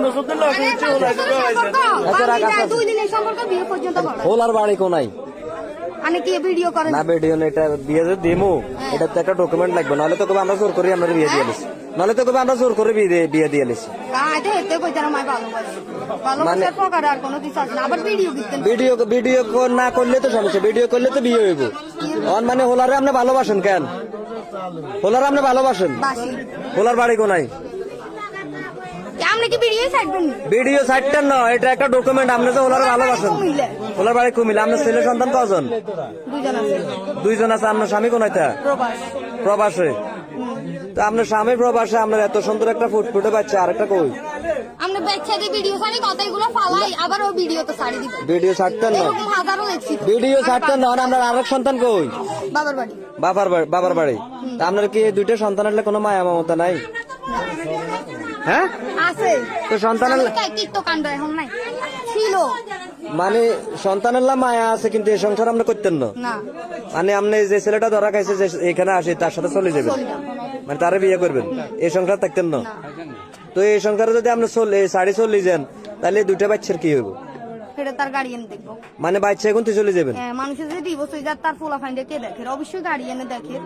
বছর ধরে লস হচ্ছে ওলার বাড়ি কোনাই আমি কি ভিডিও করেন না ভিডিও না এটা বিয়ে যে দেমো এটা তো একটা ডকুমেন্ট লাগবে নাহলে তো কবে আমরা জোর করে আমরা বিয়ে দিয়ে দিছি নাহলে তো কবে আমরা জোর করে বিয়ে দিয়ে দিছি ভিডিও না করলে তো সমস্যা ভিডিও করলে তো বিয়ে হইব মানে হোলারে আপনি ভালোবাসেন কেন হোলারে আপনি ভালোবাসেন হোলার বাড়ি কোনাই ভিডিও সাইডটা না এটা একটা ডকুমেন্ট আপনি যে ওনারা ভালোবাসেন ওনার বাড়ি কুমিল্লা আপনার ছেলে সন্তান কজন দুইজন আছে আপনার স্বামী কোনাইতা প্রবাসে তো আপনার স্বামী প্রবাসে আপনার এত সুন্দর একটা ফুটফুটে বাচ্চা আরেকটা কই ভিডিও ছাড়তেন না ভিডিও ছাড়তেন না আপনার আরেক সন্তান কই বাবার বাড়ি তা আপনার কি দুইটা সন্তান হলে কোনো মায়া মমতা নাই হ্যাঁ তো সন্তানের মানে সন্তানের মায়া আছে কিন্তু এই সংসার আমরা করতেন না মানে আপনি যে ছেলেটা ধরা খাইছে যে এখানে আসে তার সাথে চলে যাবেন মানে তারে বিয়ে করবেন এই সংসার থাকতেন না তো এই সংসারে যদি আপনি শাড়ি চলে যান তাহলে দুইটা বাচ্চার কি হইব মানে বাচ্চা এখন তুই চলে যাবেন মানুষের যদি ডিভোর্স হয়ে যায় তার ফোলা ফাইন্ডে কে দেখে অবশ্যই গার্ডিয়ানে দেখে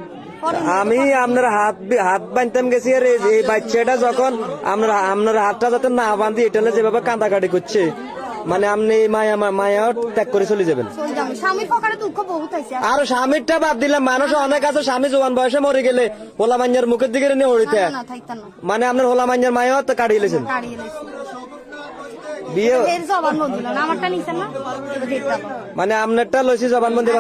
আমি আপনার হাত বাঁধতাম গেছি আর এই বাচ্চাটা যখন আপনার হাতটা যাতে না বাঁধি এটা যেভাবে কাঁদাকাটি করছে মানে আপনি মায়া ত্যাগ করে চলে যাবেন আর স্বামীরটা বাদ দিলাম মানুষ অনেক আছে স্বামী জোয়ান বয়সে মরে গেলে হোলা মাঞ্জার মুখের দিকে নিয়ে হরিতে মানে আপনার হোলা মাঞ্জার মায়াও তো কাটিয়ে লেছেন বিয়ে মানে আপনারটা লইছি জবানবন্দি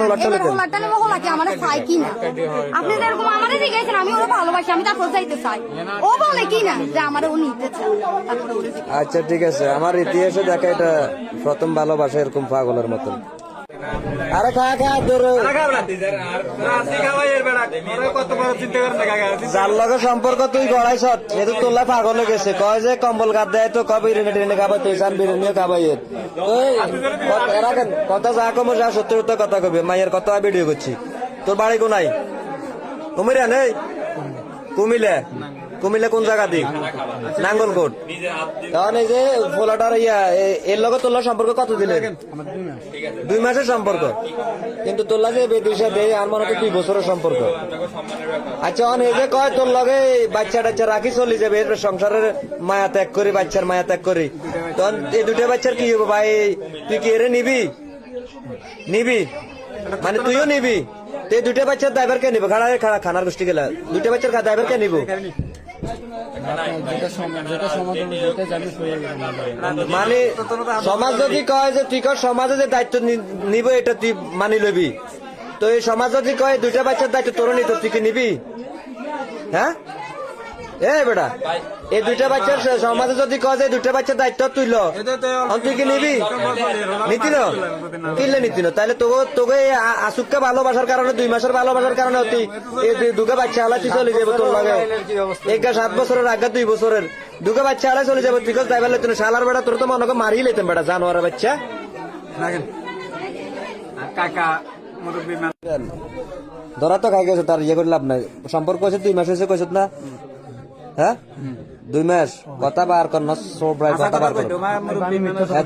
আচ্ছা ঠিক আছে আমার ইতিহাসে দেখা এটা প্রথম ভালোবাসা এরকম পাগলের মতন আরে যার লগে সম্পর্ক তুই গড়াইছ এতো তোলা পাগল গেছে কয় যে কম্বল গাদ দেয় তো কবে বিরিয়ানি টিরিয়ানি খাবার তুই চান বিরিয়ানিও খাবাই কথা যা কমো যা সত্যি সত্য কথা কবি মায়ের কথা ভিডিও করছি তোর বাড়ি কোনাই কুমিরা নেই কুমিল্লা কোন জায়গা দিক নাঙ্গলকোট তখন এই যে ফোলাটার এর লগে তোলার সম্পর্ক কত দিলে 2 মাসের সম্পর্ক কিন্তু তোলা যে বেদিশা দেয় আর মনে হয় 2 বছরের সম্পর্ক আচ্ছা এই যে কয় তোর লগে বাচ্চা টাচ্চা রাখি চলে যাবে সংসারের মায়া ত্যাগ করি বাচ্চার মায়া ত্যাগ করি তখন এই দুটা বাচ্চার কি হবে ভাই তুই কি এরে নিবি মানে তুইও নিবি এই দুটা বাচ্চার ড্রাইভার কে নিবো খাড়া খানার গোষ্ঠী গেলা দুটা বাচ্চার ড্রাইভার কে নিবো মানে সমাজ যদি কয় যে তুই সমাজে যে দায়িত্ব নিব এটা তুই মানি লবি তো এই সমাজ যদি কয় দুইটা বাচ্চার দায়িত্ব তোর নিত তুই কি নিবি হ্যাঁ বেটা এই দুইটা বাচ্চার সমাজে যদি কয় যে দুইটা বাচ্চার দায়িত্ব তুই তুই কি নিবি নিতি না তাহলে তোকে আসুককে ভালোবাসার কারণে 2 মাসের ভালোবাসার কারণে তুই এই দুটো বাচ্চা হালা তুই চলে যাবো তোর লাগে 7 বছরের আগে 2 বছরের দুটো বাচ্চা হালা চলে যাবো তুই ড্রাইভার লেতেন শালার বেটা তোর তো মনে করে মারিয়ে লেতেন বেটা জানোয়ার বাচ্চা কাকা ধরা তো খাই গেছে তার ইয়ে করে লাভ নাই সম্পর্ক হয়েছে 2 মাস হয়েছে কইছত না হ্যাঁ 2 মাস কথা বার কর না কথা বার কর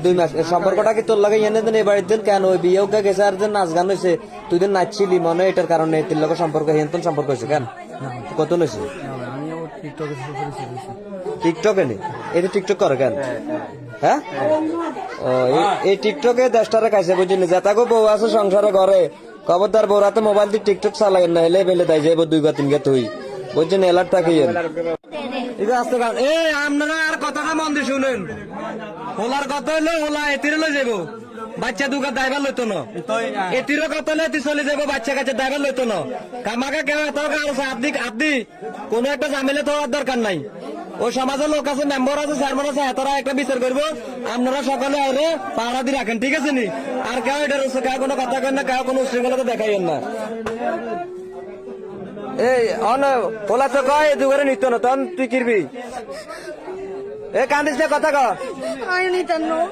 2 মাস এই সম্পর্কটা কি তোর লাগে এনে দেন এবার দিন কেন ওই বিয়েও গেছে আর নাচ গান হয়েছে তুই দিন নাচছিলি মনে এটার কারণে তোর লগে সম্পর্ক হেনতন সম্পর্ক হয়েছে কেন কত হয়েছে টিকটকে নেই এই টিকটক করে কেন হ্যাঁ এই টিকটকে 10টারে খাইছে বুঝলি যেতাগো বউ আছে সংসারে ঘরে খবরদার বউরা তো মোবাইল দিয়ে টিকটক চালাই না এলে বেলে দেয় যাইব 2 বা 3 গে তুই বুঝছেন এলার থাকি আপনারা আর কথাটা মন দিয়ে শুনেন হোলার কথা হইলে হোলা এতিরে লই যাবো বাচ্চা দুগা ড্রাইভার লইতো না এতিরও কথা হলে এতি চলে যাবো বাচ্চা কাছে ড্রাইভার লইতো না কামাকা কেউ এত আপনি কোন একটা ঝামেলা তো দরকার নাই ওই সমাজের লোক আছে মেম্বার আছে চেয়ারম্যান আছে এতরা একটা বিচার করবো আপনারা সকলে আরে পাহারা দিয়ে রাখেন ঠিক আছে নি আর কেউ এটা কেউ কোনো কথা কেন না কেউ কোনো উশৃঙ্খলতা দেখাইয়েন না এই ওলা তো কয় দুগারে নিত না তখন তুই কিরবি কান্দিস না কথা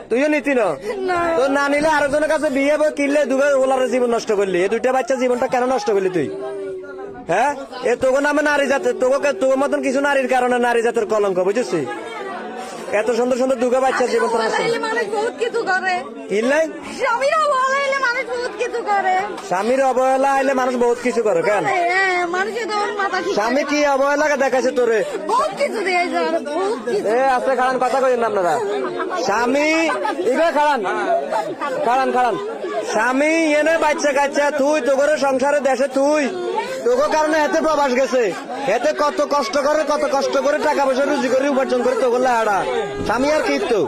তুইও নিতি না তোর না নিলে আরেকজনের কাছে বিয়ে কিনলে দুগার ওলার জীবন নষ্ট করলি এই 2টা বাচ্চা জীবনটা কেন নষ্ট করলি তুই হ্যাঁ এ তোকে নামে নারী জাতের তোর মতন কিছু নারীর কারণে নারী জাতের কলঙ্ক বুঝেছি এত সুন্দর সুন্দর দুগা বাচ্চা জীবন তোর আছে হইলে মানুষ বহুত কিছু করে ইল্লাই স্বামীর অবহেলা হইলে মানুষ বহুত কিছু করে স্বামীর অবহেলা আইলে মানুষ বহুত কিছু করে কেন হ্যাঁ মানুষের তখন মাথা ঠিক স্বামী কি অবহেলাকে দেখাচ্ছে তোরে বহুত কিছু দিয়ে যায় বহুত কিছু এ আস্তে খাড়ান কথা কইেন না আপনারা স্বামী এগুলো খাড়ান খাড়ান খাড়ান স্বামী এনে বাচ্চা কাচ্চা তুই তোর সংসারে দেশে তুই তোর কারণে এতে প্রবাস গেছে এতে কত কষ্ট করে টাকা পয়সা রুজি করে উপার্জন করে তোর লাড়া স্বামী আর কি তো